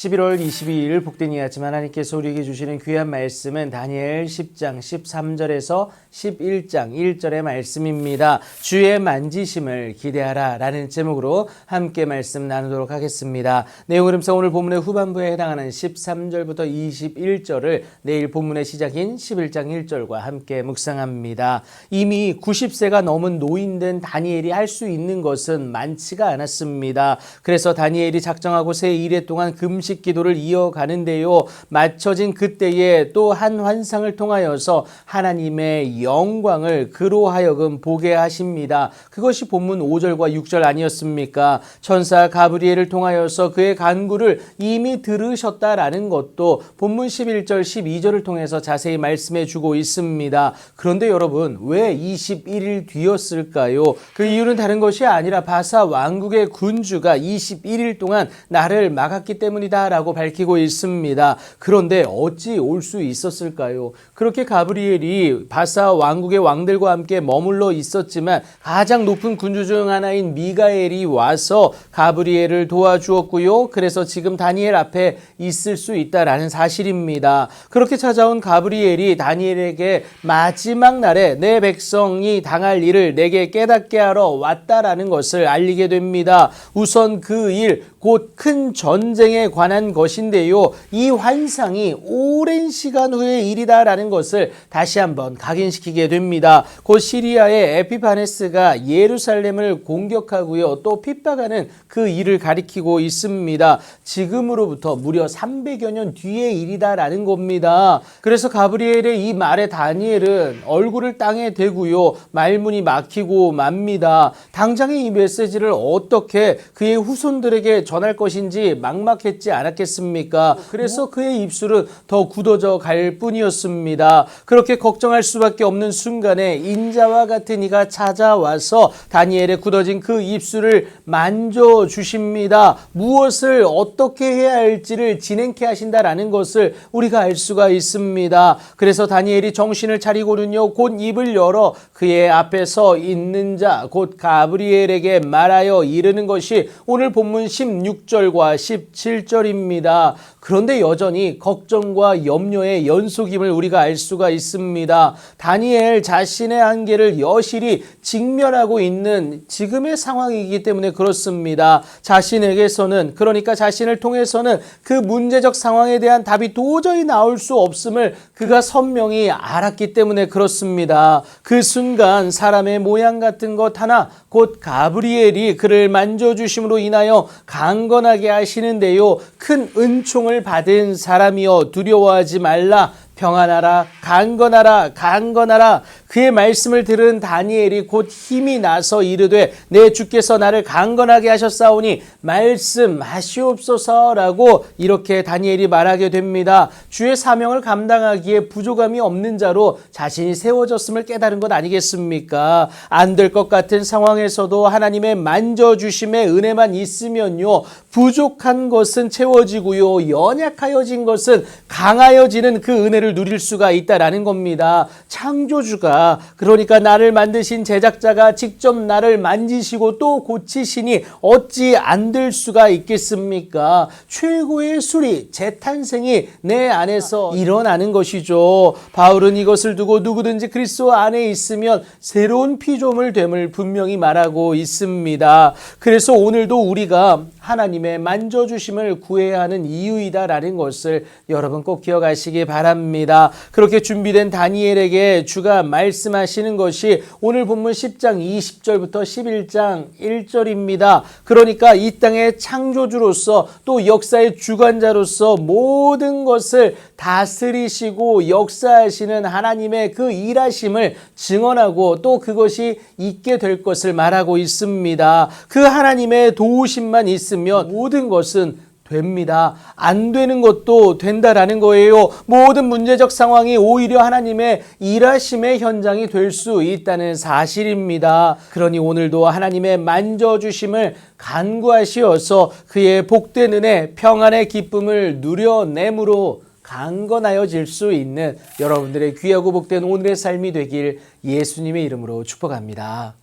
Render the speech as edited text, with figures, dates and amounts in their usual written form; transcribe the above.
11월 22일 복된 이야지만 하나님께서 우리에게 주시는 귀한 말씀은 다니엘 10장 13절에서 11장 1절의 말씀입니다. 주의 만지심을 기대하라 라는 제목으로 함께 말씀 나누도록 하겠습니다. 내용 흐름상 오늘 본문의 후반부에 해당하는 13절부터 21절을 내일 본문의 시작인 11장 1절과 함께 묵상합니다. 이미 90세가 넘은 노인된 다니엘이 할 수 있는 것은 많지가 않았습니다. 그래서 다니엘이 작정하고 새 1회 동안 금식 기도를 이어가는데요. 맞춰진 그때에 또 한 환상을 통하여서 하나님의 영광을 그로 하여금 보게 하십니다. 그것이 본문 5절과 6절 아니었습니까? 천사 가브리엘을 통하여서 그의 간구를 이미 들으셨다라는 것도 본문 11절, 12절을 통해서 자세히 말씀해 주고 있습니다. 그런데 여러분, 왜 21일 뒤였을까요? 그 이유는 다른 것이 아니라 바사 왕국의 군주가 21일 동안 나를 막았기 때문이다 라고 밝히고 있습니다. 그런데 어찌 올 수 있었을까요? 그렇게 가브리엘이 바사 왕국의 왕들과 함께 머물러 있었지만 가장 높은 군주 중 하나인 미가엘이 와서 가브리엘을 도와주었고요. 그래서 지금 다니엘 앞에 있을 수 있다라는 사실입니다. 그렇게 찾아온 가브리엘이 다니엘에게 마지막 날에 내 백성이 당할 일을 내게 깨닫게 하러 왔다라는 것을 알리게 됩니다. 우선 그 일, 곧 큰 전쟁에 관한 것인데요. 이 환상이 오랜 시간 후의 일이다라는 것을 다시 한번 각인시키게 됩니다. 곧 시리아의 에피파네스가 예루살렘을 공격하고요. 또 핍박하는 그 일을 가리키고 있습니다. 지금으로부터 무려 300여 년 뒤의 일이다라는 겁니다. 그래서 가브리엘의 이 말에 다니엘은 얼굴을 땅에 대고요. 말문이 막히고 맙니다. 당장의 이 메시지를 어떻게 그의 후손들에게 전할 것인지 막막했지 않았겠습니까? 그래서 그의 입술은 더 굳어져 갈 뿐이었습니다. 그렇게 걱정할 수밖에 없는 순간에 인자와 같은 이가 찾아와서 다니엘의 굳어진 그 입술을 만져주십니다. 무엇을 어떻게 해야 할지를 진행케 하신다라는 것을 우리가 알 수가 있습니다. 그래서 다니엘이 정신을 차리고는요, 곧 입을 열어 그의 앞에 서 있는 자, 곧 가브리엘에게 말하여 이르는 것이 오늘 본문 16절과 17절입니다. 그런데 여전히 걱정과 염려의 연속임을 우리가 알 수가 있습니다. 다니엘 자신의 한계를 여실히 직면하고 있는 지금의 상황이기 때문에 그렇습니다. 자신에게서는, 그러니까 자신을 통해서는 그 문제적 상황에 대한 답이 도저히 나올 수 없음을 그가 선명히 알았기 때문에 그렇습니다. 그 순간 사람의 모양 같은 것 하나, 곧 가브리엘이 그를 만져주심으로 인하여 강건하게 하시는데요. 큰 은총을 받은 사람이여 두려워하지 말라. 평안하라, 강건하라, 강건하라. 그의 말씀을 들은 다니엘이 곧 힘이 나서 이르되 내 주께서 나를 강건하게 하셨사오니 말씀하시옵소서라고 이렇게 다니엘이 말하게 됩니다. 주의 사명을 감당하기에 부족함이 없는 자로 자신이 세워졌음을 깨달은 것 아니겠습니까? 안 될 것 같은 상황에서도 하나님의 만져주심의 은혜만 있으면요, 부족한 것은 채워지고요, 연약하여진 것은 강하여지는 그 은혜를 누릴 수가 있다라는 겁니다. 창조주가, 그러니까 나를 만드신 제작자가 직접 나를 만지시고 또 고치시니 어찌 안 될 수가 있겠습니까? 최고의 수리, 재탄생이 내 안에서 일어나는 것이죠. 바울은 이것을 두고 누구든지 그리스도 안에 있으면 새로운 피조물 됨을 분명히 말하고 있습니다. 그래서 오늘도 우리가 하나님의 만져주심을 구해야 하는 이유이다라는 것을 여러분 꼭 기억하시기 바랍니다. 그렇게 준비된 다니엘에게 주가 말씀하시는 것이 오늘 본문 10장 20절부터 11장 1절입니다. 그러니까 이 땅의 창조주로서 또 역사의 주관자로서 모든 것을 다스리시고 역사하시는 하나님의 그 일하심을 증언하고 또 그것이 있게 될 것을 말하고 있습니다. 그 하나님의 도우심만 있으면 모든 것은 됩니다. 안 되는 것도 된다라는 거예요. 모든 문제적 상황이 오히려 하나님의 일하심의 현장이 될 수 있다는 사실입니다. 그러니 오늘도 하나님의 만져주심을 간구하시어서 그의 복된 은혜, 평안의 기쁨을 누려내므로 강건하여질 수 있는 여러분들의 귀하고 복된 오늘의 삶이 되길 예수님의 이름으로 축복합니다.